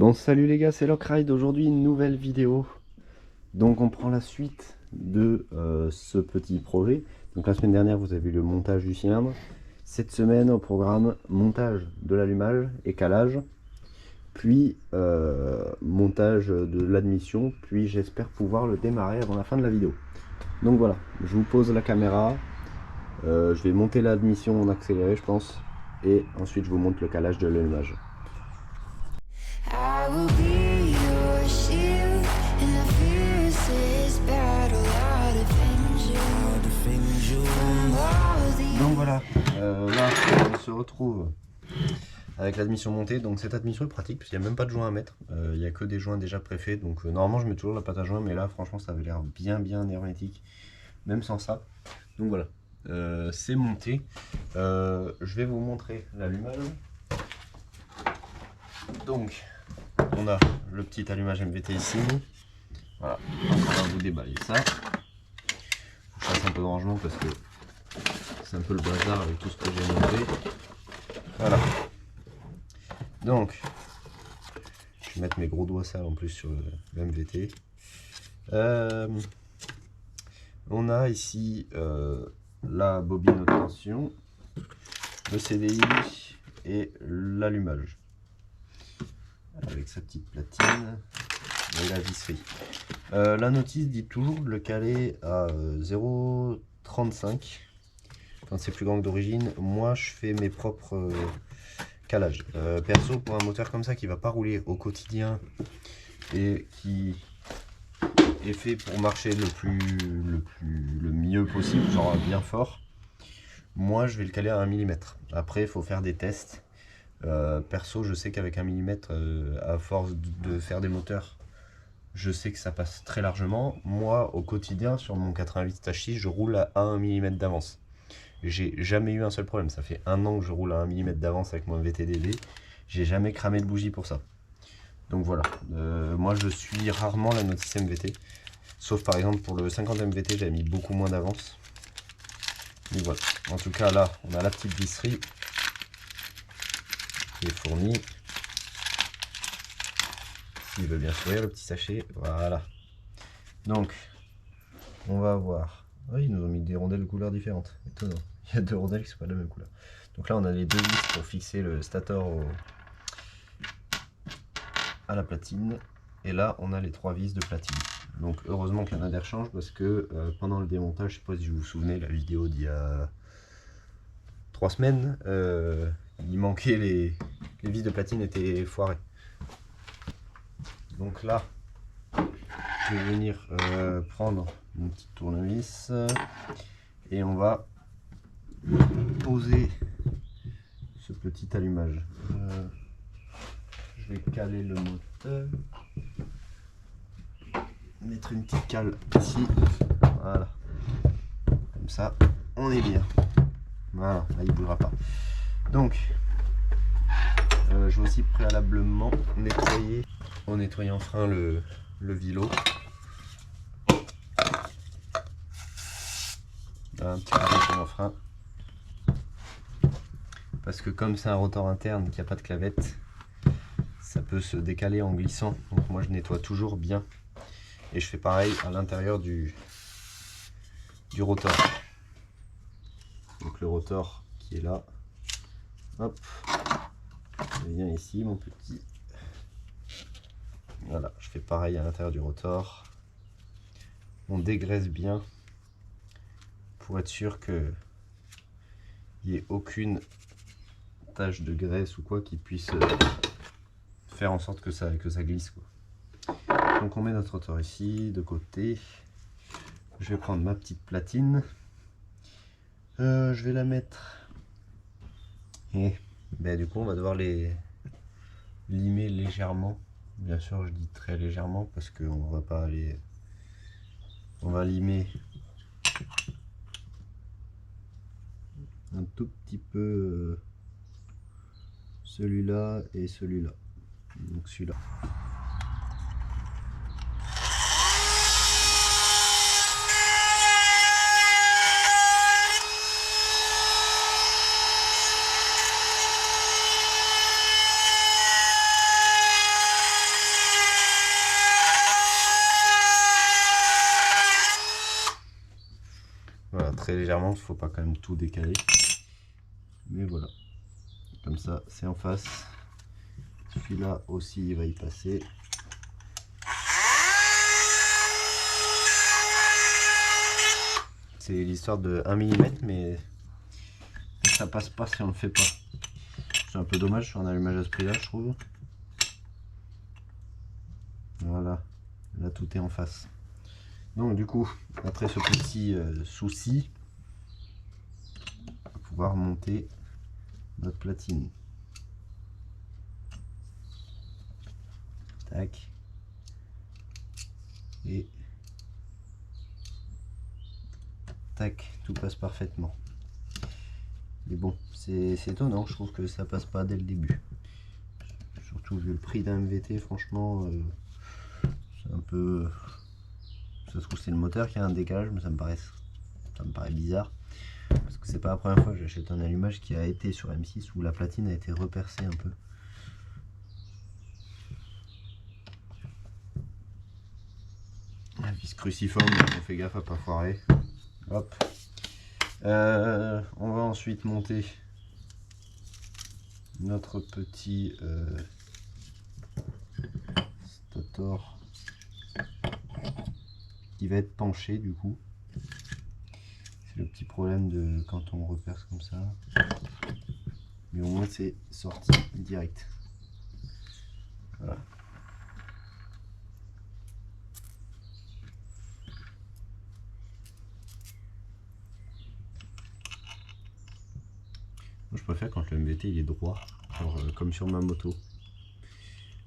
Bon, salut les gars, c'est Lockride. Aujourd'hui, une nouvelle vidéo. Donc, on prend la suite de ce petit projet. Donc, la semaine dernière, vous avez vu le montage du cylindre. Cette semaine, au programme, montage de l'allumage et calage. Puis, montage de l'admission. Puis, j'espère pouvoir le démarrer avant la fin de la vidéo. Donc, voilà, je vous pose la caméra. Je vais monter l'admission en accéléré, je pense. Et ensuite, je vous montre le calage de l'allumage. I will be your shield in the fiercest battle. I'll defend you from all the Donc voilà, là on se retrouve avec l'admission montée. Donc cette admission est pratique parce qu'il n'y a même pas de joint à mettre. Il n'y a que des joints déjà préfaits. Donc normalement je mets toujours la pâte à joint, mais là franchement ça avait l'air bien hermétique, même sans ça. Donc voilà, c'est monté. Je vais vous montrer l'allumage. Donc on a le petit allumage MVT ici. Voilà, on va vous déballer ça. Je fasse un peu de rangement parce que c'est un peu le bazar avec tout ce que j'ai monté. Voilà. Donc, je vais mettre mes gros doigts sales en plus sur le MVT. On a ici la bobine haute tension, le CDI et l'allumage. Avec sa petite platine et la visserie. La notice dit toujours de le caler à 0,35 quand c'est plus grand que d'origine. Moi je fais mes propres calage. Perso, pour un moteur comme ça qui va pas rouler au quotidien et qui est fait pour marcher le mieux possible, genre bien fort, moi je vais le caler à 1 mm. Après il faut faire des tests. Perso, je sais qu'avec 1 mm, à force de faire des moteurs, je sais que ça passe très largement. Moi au quotidien sur mon 88 H6, je roule à 1 mm d'avance. J'ai jamais eu un seul problème. Ça fait 1 an que je roule à 1 mm d'avance avec mon VTDV. J'ai jamais cramé de bougie pour ça. Donc voilà. Moi je suis rarement la notice MVT. Sauf par exemple pour le 50 MVT, j'ai mis beaucoup moins d'avance. Mais voilà. En tout cas là, on a la petite visserie qui est fournie. S'il veut bien sourire, le petit sachet. Voilà. Donc, on va avoir... Oui, ils nous ont mis des rondelles de couleurs différentes. Étonnant. Il y a 2 rondelles qui sont pas de la même couleur. Donc là on a les 2 vis pour fixer le stator à la platine. Et là on a les 3 vis de platine. Donc heureusement qu'il y en a des rechanges parce que pendant le démontage, je sais pas si vous vous souvenez, la vidéo d'il y a 3 semaines, il manquait les vis de platine étaient foirées. Donc là je vais venir prendre une petite tournevis et on va poser ce petit allumage. Je vais caler le moteur, mettre une petite cale ici, voilà, comme ça on est bien. Voilà, là il ne bougera pas. Donc je vais aussi préalablement nettoyer en nettoyant frein le vilo. Un petit peu sur mon frein, parce que comme c'est un rotor interne qui n'a pas de clavette, ça peut se décaler en glissant. Donc moi je nettoie toujours bien et je fais pareil à l'intérieur du rotor. Donc le rotor qui est là, hop, je viens ici mon petit, voilà, je fais pareil à l'intérieur du rotor. On dégraisse bien pour être sûr que il n'y ait aucune tache de graisse ou quoi qui puisse faire en sorte que ça glisse, quoi. Donc on met notre rotor ici de côté. Je vais prendre ma petite platine, je vais la mettre et ben, du coup on va devoir les limer légèrement. Bien sûr je dis très légèrement parce qu'on va pas aller, on va limer un tout petit peu celui-là et celui-là. Donc celui-là. très légèrement, il ne faut pas quand même tout décaler. Mais voilà, comme ça c'est en face. Celui-là aussi il va y passer. C'est l'histoire de 1 mm, mais ça passe pas si on le fait pas. C'est un peu dommage sur un allumage à ce prix là, je trouve. Voilà, là tout est en face. Donc du coup, après ce petit souci, on va pouvoir monter notre platine. Tac. Et tac, tout passe parfaitement. Mais bon, c'est étonnant, je trouve que ça passe pas dès le début. Surtout vu le prix d'un MVT, franchement, c'est un peu... Ça se trouve c'est le moteur qui a un décalage, mais ça me paraît bizarre. Parce que c'est pas la première fois que j'achète un allumage qui a été sur M6 où la platine a été repercée un peu. La vis cruciforme, on fait gaffe à pas foirer. Hop. On va ensuite monter notre petit stator qui va être penché du coup. C'est le petit problème de quand on reperce comme ça. Mais au moins c'est sorti direct. Voilà. Moi je préfère quand le MVT il est droit, genre, comme sur ma moto.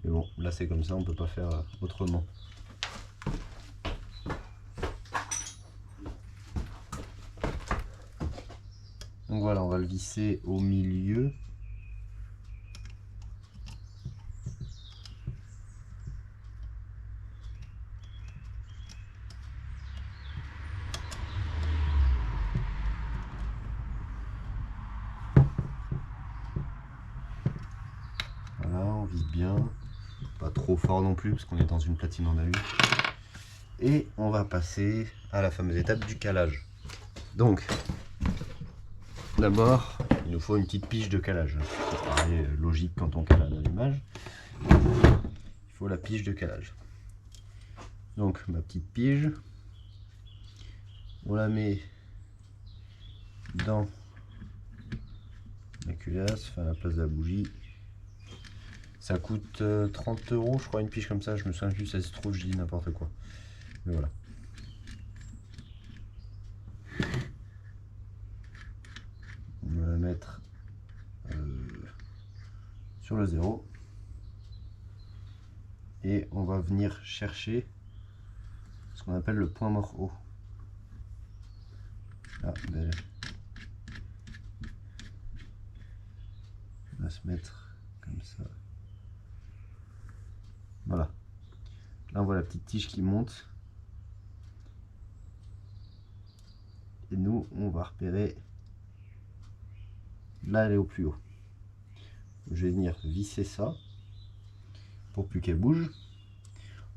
Mais bon, là c'est comme ça, on peut pas faire autrement. Donc voilà, on va le visser au milieu. Voilà, on vise bien. Pas trop fort non plus parce qu'on est dans une platine en alu. Et on va passer à la fameuse étape du calage. Donc, d'abord, il nous faut une petite pige de calage. Ça paraît logique quand on cale un allumage. Il faut la pige de calage. Donc, ma petite pige, on la met dans la culasse, enfin la place de la bougie. Ça coûte 30 €, je crois, une pige comme ça. Je me souviens plus, ça se trouve, je dis n'importe quoi. Mais voilà. On va la mettre sur le 0. Et on va venir chercher ce qu'on appelle le point mort haut. Ah, ben, on va se mettre comme ça. Voilà. Là, on voit la petite tige qui monte. Et nous, on va repérer. Là, elle est au plus haut. Je vais venir visser ça pour plus qu'elle bouge.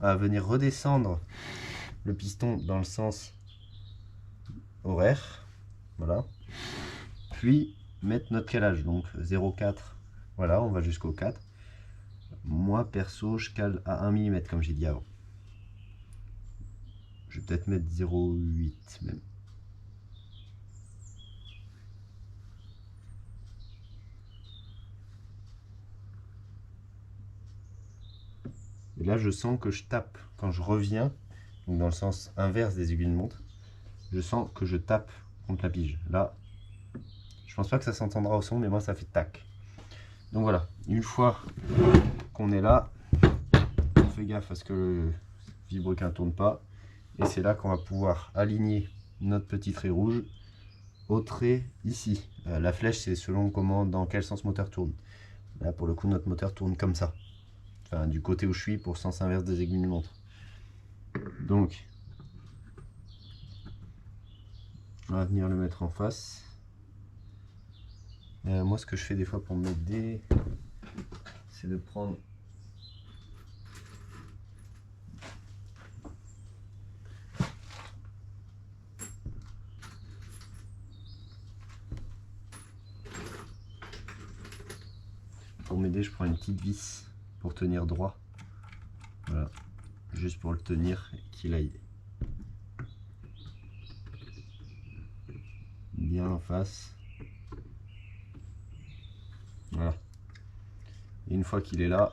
On va venir redescendre le piston dans le sens horaire. Voilà. Puis mettre notre calage. Donc 0,4. Voilà, on va jusqu'au 4. Moi, perso, je cale à 1 mm comme j'ai dit avant. Je vais peut-être mettre 0,8 même. Et là, je sens que je tape quand je reviens, donc dans le sens inverse des aiguilles de montre. Je sens que je tape contre la pige. Là, je pense pas que ça s'entendra au son, mais moi ça fait tac. Donc voilà, une fois qu'on est là, on fait gaffe à ce que le vilebrequin ne tourne pas. Et c'est là qu'on va pouvoir aligner notre petit trait rouge au trait ici. La flèche, c'est selon comment, dans quel sens moteur tourne. Là, pour le coup, notre moteur tourne comme ça. Enfin, du côté où je suis, pour sens inverse des aiguilles de montre. Donc, on va venir le mettre en face. Moi, ce que je fais des fois pour m'aider, c'est de prendre m'aider, je prends une petite vis pour tenir droit. Voilà, juste pour le tenir et qu'il aille bien en face. Voilà. Et une fois qu'il est là,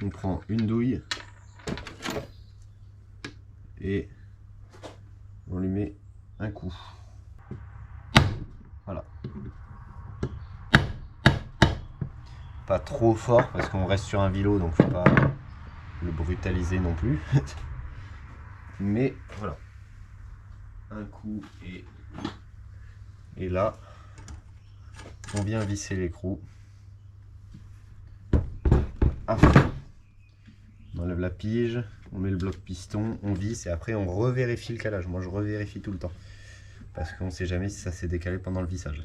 on prend une douille et on lui met un coup. Voilà. Pas trop fort parce qu'on reste sur un vélo, donc faut pas le brutaliser non plus. Mais voilà. Un coup et là, on vient visser l'écrou. Ah. On enlève la pige, on met le bloc piston, on visse et après on revérifie le calage. Moi je revérifie tout le temps parce qu'on sait jamais si ça s'est décalé pendant le vissage.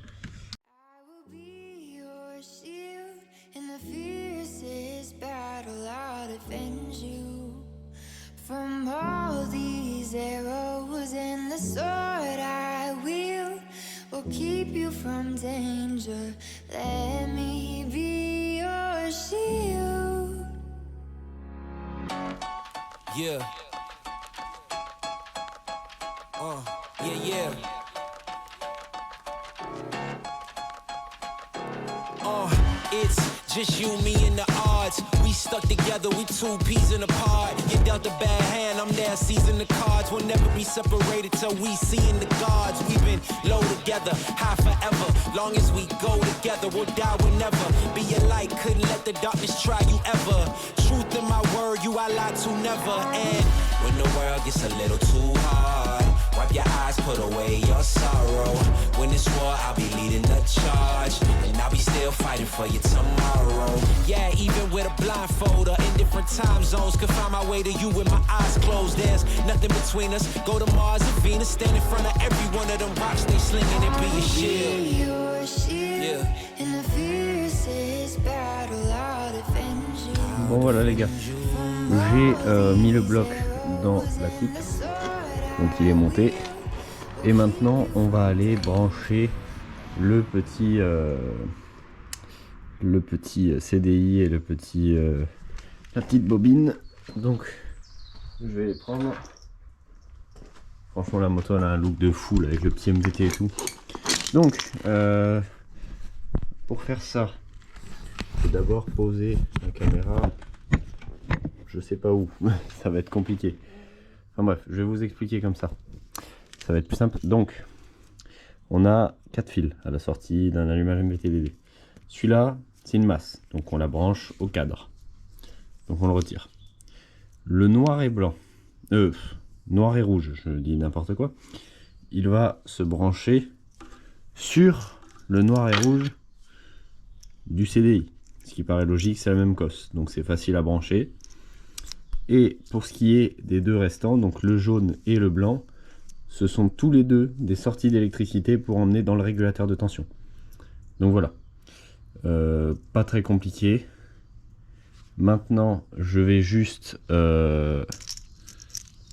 Keep you from danger. Let me be your shield. Yeah. Yeah. It's just you, me, and the odds. We stuck together, we two peas in a pod. You dealt a bad hand, I'm there seizing the cards. We'll never be separated till we see in the gods. We've been low together, high forever. Long as we go together, we'll die whenever. Be a light, couldn't let the darkness try you ever. Truth in my word, you I lie to never. And when the world gets a little too hard, wipe your eyes, put away your sorrow. When it's war, I'll be leading the charge, and I'll be still fighting for you tomorrow. Yeah, even with a blindfold or in different time zones, could find my way to you with my eyes closed. There's nothing between us. Go to Mars and Venus, stand in front of every one of them rocks they slinging and be a shield. Yeah. In the fiercest battle, I'll defend you. Bon voilà les gars, j'ai mis le bloc dans la pipe, donc il est monté et maintenant on va aller brancher le petit CDI et la petite bobine. Donc je vais les prendre. Franchement la moto elle a un look de fou là, avec le petit MVT et tout. Donc pour faire ça, je vais d'abord poser la caméra. Je sais pas où, ça va être compliqué. Enfin bref, je vais vous expliquer comme ça. Ça va être plus simple. Donc, on a 4 fils à la sortie d'un allumage MVT-DD. Celui-là, c'est une masse. Donc on la branche au cadre. Donc on le retire. Le noir et blanc, noir et rouge, je dis n'importe quoi. Il va se brancher sur le noir et rouge du CDI. Ce qui paraît logique, c'est la même cosse. Donc c'est facile à brancher. Et pour ce qui est des deux restants, donc le jaune et le blanc, ce sont tous les deux des sorties d'électricité pour emmener dans le régulateur de tension. Donc voilà, pas très compliqué. Maintenant, je vais juste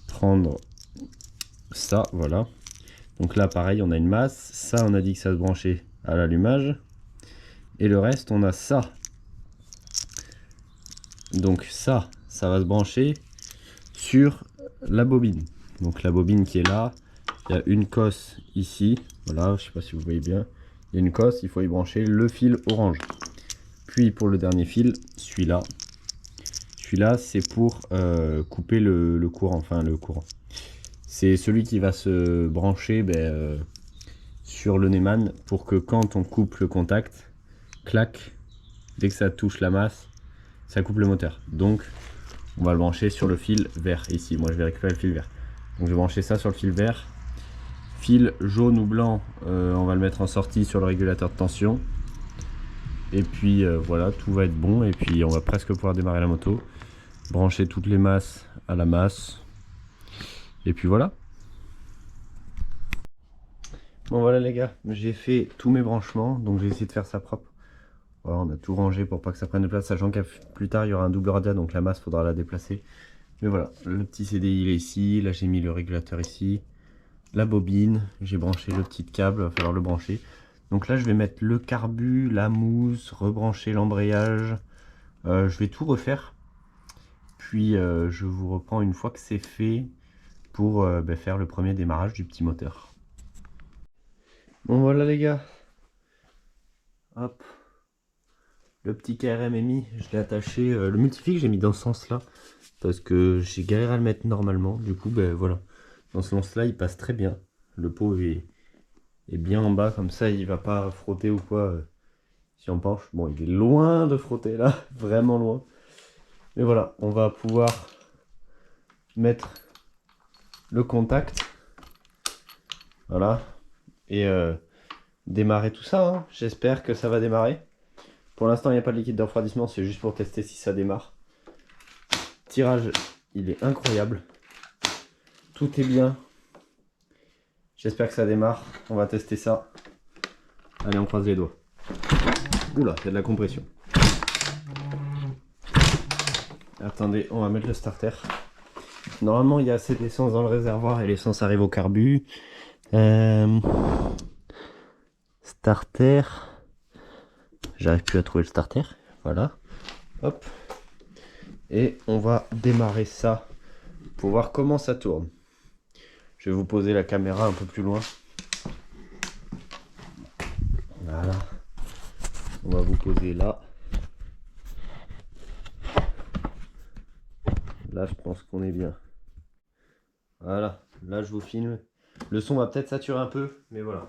prendre ça, voilà. Donc là, pareil, on a une masse. Ça, on a dit que ça se branchait à l'allumage. Et le reste, on a ça. Donc ça va se brancher sur la bobine. Donc la bobine qui est là, il y a une cosse ici, voilà, je sais pas si vous voyez bien, il y a une cosse, il faut y brancher le fil orange. Puis pour le dernier fil, celui-là c'est pour couper le courant, enfin le courant. C'est celui qui va se brancher sur le Neumann pour que quand on coupe le contact, clac, dès que ça touche la masse, ça coupe le moteur. Donc on va le brancher sur le fil vert ici. Moi je vais récupérer le fil vert. Donc je vais brancher ça sur le fil vert. Fil jaune ou blanc, on va le mettre en sortie sur le régulateur de tension. Et puis voilà, tout va être bon. Et puis on va presque pouvoir démarrer la moto. Brancher toutes les masses à la masse. Et puis voilà. Bon voilà les gars, j'ai fait tous mes branchements. Donc j'ai essayé de faire ça propre. Voilà, on a tout rangé pour pas que ça prenne de place, sachant que plus tard il y aura un double radial, donc la masse faudra la déplacer. Mais voilà, le petit CDI il est ici, là j'ai mis le régulateur ici, la bobine, j'ai branché le petit câble, il va falloir le brancher. Donc là je vais mettre le carbu, la mousse, rebrancher l'embrayage. Je vais tout refaire. Puis je vous reprends une fois que c'est fait pour faire le premier démarrage du petit moteur. Bon voilà les gars. Hop. Le petit KRM est mis, je l'ai attaché. Le multifixe j'ai mis dans ce sens là. Parce que j'ai galéré à le mettre normalement. Du coup voilà. Dans ce sens là il passe très bien. Le pot est bien en bas, comme ça il va pas frotter ou quoi si on penche. Bon, il est loin de frotter là, vraiment loin. Mais voilà, on va pouvoir mettre le contact. Voilà. Et démarrer tout ça. Hein. J'espère que ça va démarrer. Pour l'instant, il n'y a pas de liquide de refroidissement, c'est juste pour tester si ça démarre. Tirage, il est incroyable. Tout est bien. J'espère que ça démarre. On va tester ça. Allez, on croise les doigts. Oula, il y a de la compression. Attendez, on va mettre le starter. Normalement, il y a assez d'essence dans le réservoir et l'essence arrive au carbu. Starter. J'arrive plus à trouver le starter. Voilà. Hop. Et on va démarrer ça pour voir comment ça tourne. Je vais vous poser la caméra un peu plus loin. Voilà. On va vous poser là. Là, je pense qu'on est bien. Voilà. Là, je vous filme. Le son va peut-être saturer un peu, mais voilà.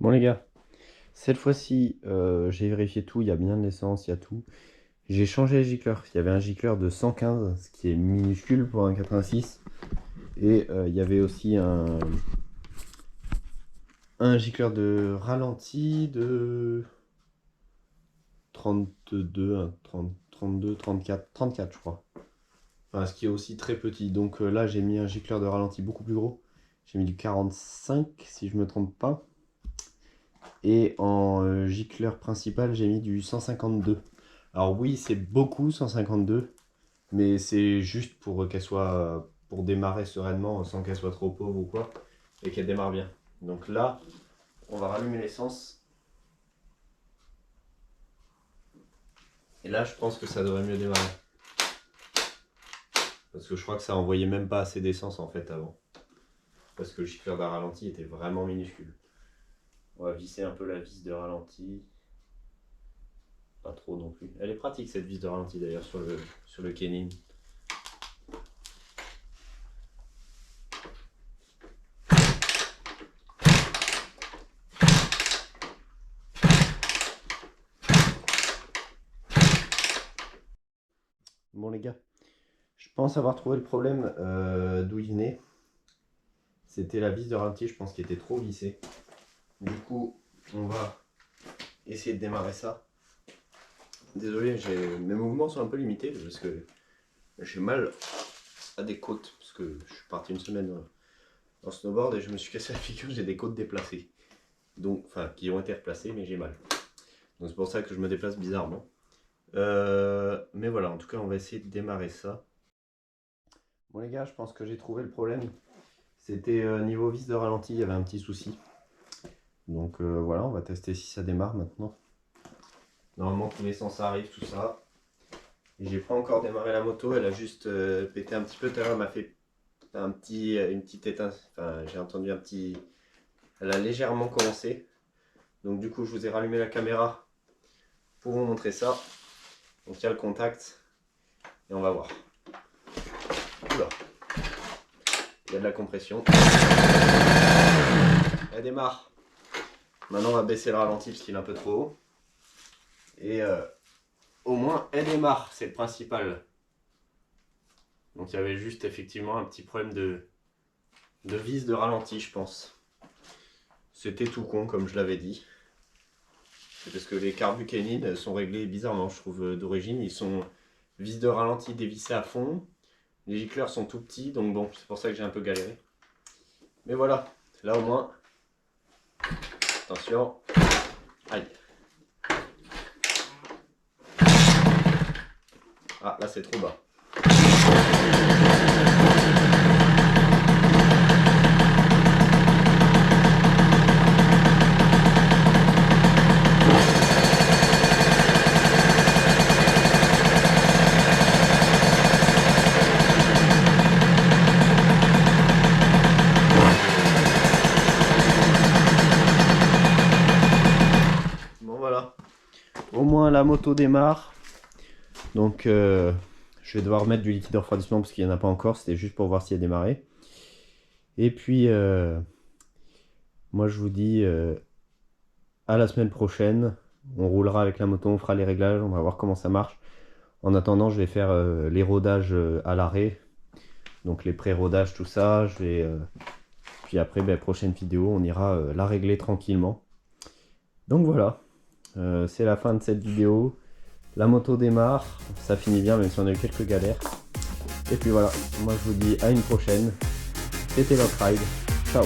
Bon les gars, cette fois-ci, j'ai vérifié tout, il y a bien de l'essence, il y a tout. J'ai changé les gicleurs. Il y avait un gicleur de 115, ce qui est minuscule pour un 86. Et il y avait aussi un gicleur de ralenti de 32, 32, 34 je crois. Enfin, ce qui est aussi très petit. Donc là, j'ai mis un gicleur de ralenti beaucoup plus gros. J'ai mis du 45 si je me trompe pas. Et en gicleur principal, j'ai mis du 152. Alors oui, c'est beaucoup 152, mais c'est juste pour qu'elle soit pour démarrer sereinement sans qu'elle soit trop pauvre ou quoi, et qu'elle démarre bien. Donc là, on va rallumer l'essence. Et là, je pense que ça devrait mieux démarrer. Parce que je crois que ça envoyait même pas assez d'essence en fait avant. Parce que le gicleur de ralenti était vraiment minuscule. On va visser un peu la vis de ralenti. Pas trop non plus. Elle est pratique cette vis de ralenti d'ailleurs sur le Kenin. Bon les gars, je pense avoir trouvé le problème d'où il venait. C'était la vis de ralenti, je pense, qui était trop vissée. Du coup, on va essayer de démarrer ça. Désolé, mes mouvements sont un peu limités parce que j'ai mal à des côtes. Parce que je suis parti une semaine en snowboard et je me suis cassé la figure, j'ai des côtes déplacées. Donc, enfin, qui ont été replacées, mais j'ai mal. Donc c'est pour ça que je me déplace bizarrement. Mais voilà, en tout cas, on va essayer de démarrer ça. Bon les gars, je pense que j'ai trouvé le problème. C'était niveau vis de ralenti, il y avait un petit souci. Donc voilà, on va tester si ça démarre maintenant. Normalement, tous les sens arrivent, tout ça. Et j'ai pas encore démarré la moto, elle a juste pété un petit peu. Tout à l'heure, elle m'a fait une petite étincelle. Enfin, j'ai entendu un petit. Elle a légèrement commencé. Donc, du coup, je vous ai rallumé la caméra pour vous montrer ça. Donc, il y a le contact. Et on va voir. Oula. Il y a de la compression. Elle démarre. Maintenant, on va baisser le ralenti parce qu'il est un peu trop haut. Et au moins, elle démarre, c'est le principal. Donc, il y avait juste effectivement un petit problème de vis de ralenti, je pense. C'était tout con, comme je l'avais dit. C'est parce que les carbus Kenin sont réglés bizarrement, je trouve, d'origine. Ils sont vis de ralenti dévissé à fond. Les gicleurs sont tout petits, donc bon, c'est pour ça que j'ai un peu galéré. Mais voilà, là au moins, attention, aïe. Ah, là c'est trop bas. Bon voilà, au moins la moto démarre. Donc je vais devoir mettre du liquide de refroidissement parce qu'il n'y en a pas encore, c'était juste pour voir si elle démarrait. Et puis moi je vous dis à la semaine prochaine, on roulera avec la moto, on fera les réglages, on va voir comment ça marche. En attendant je vais faire les rodages à l'arrêt, donc les pré-rodages, tout ça. Puis après, prochaine vidéo, on ira la régler tranquillement. Donc voilà, c'est la fin de cette vidéo. La moto démarre, ça finit bien même si on a eu quelques galères. Et puis voilà, moi je vous dis à une prochaine. C'était Lock Ride, ciao.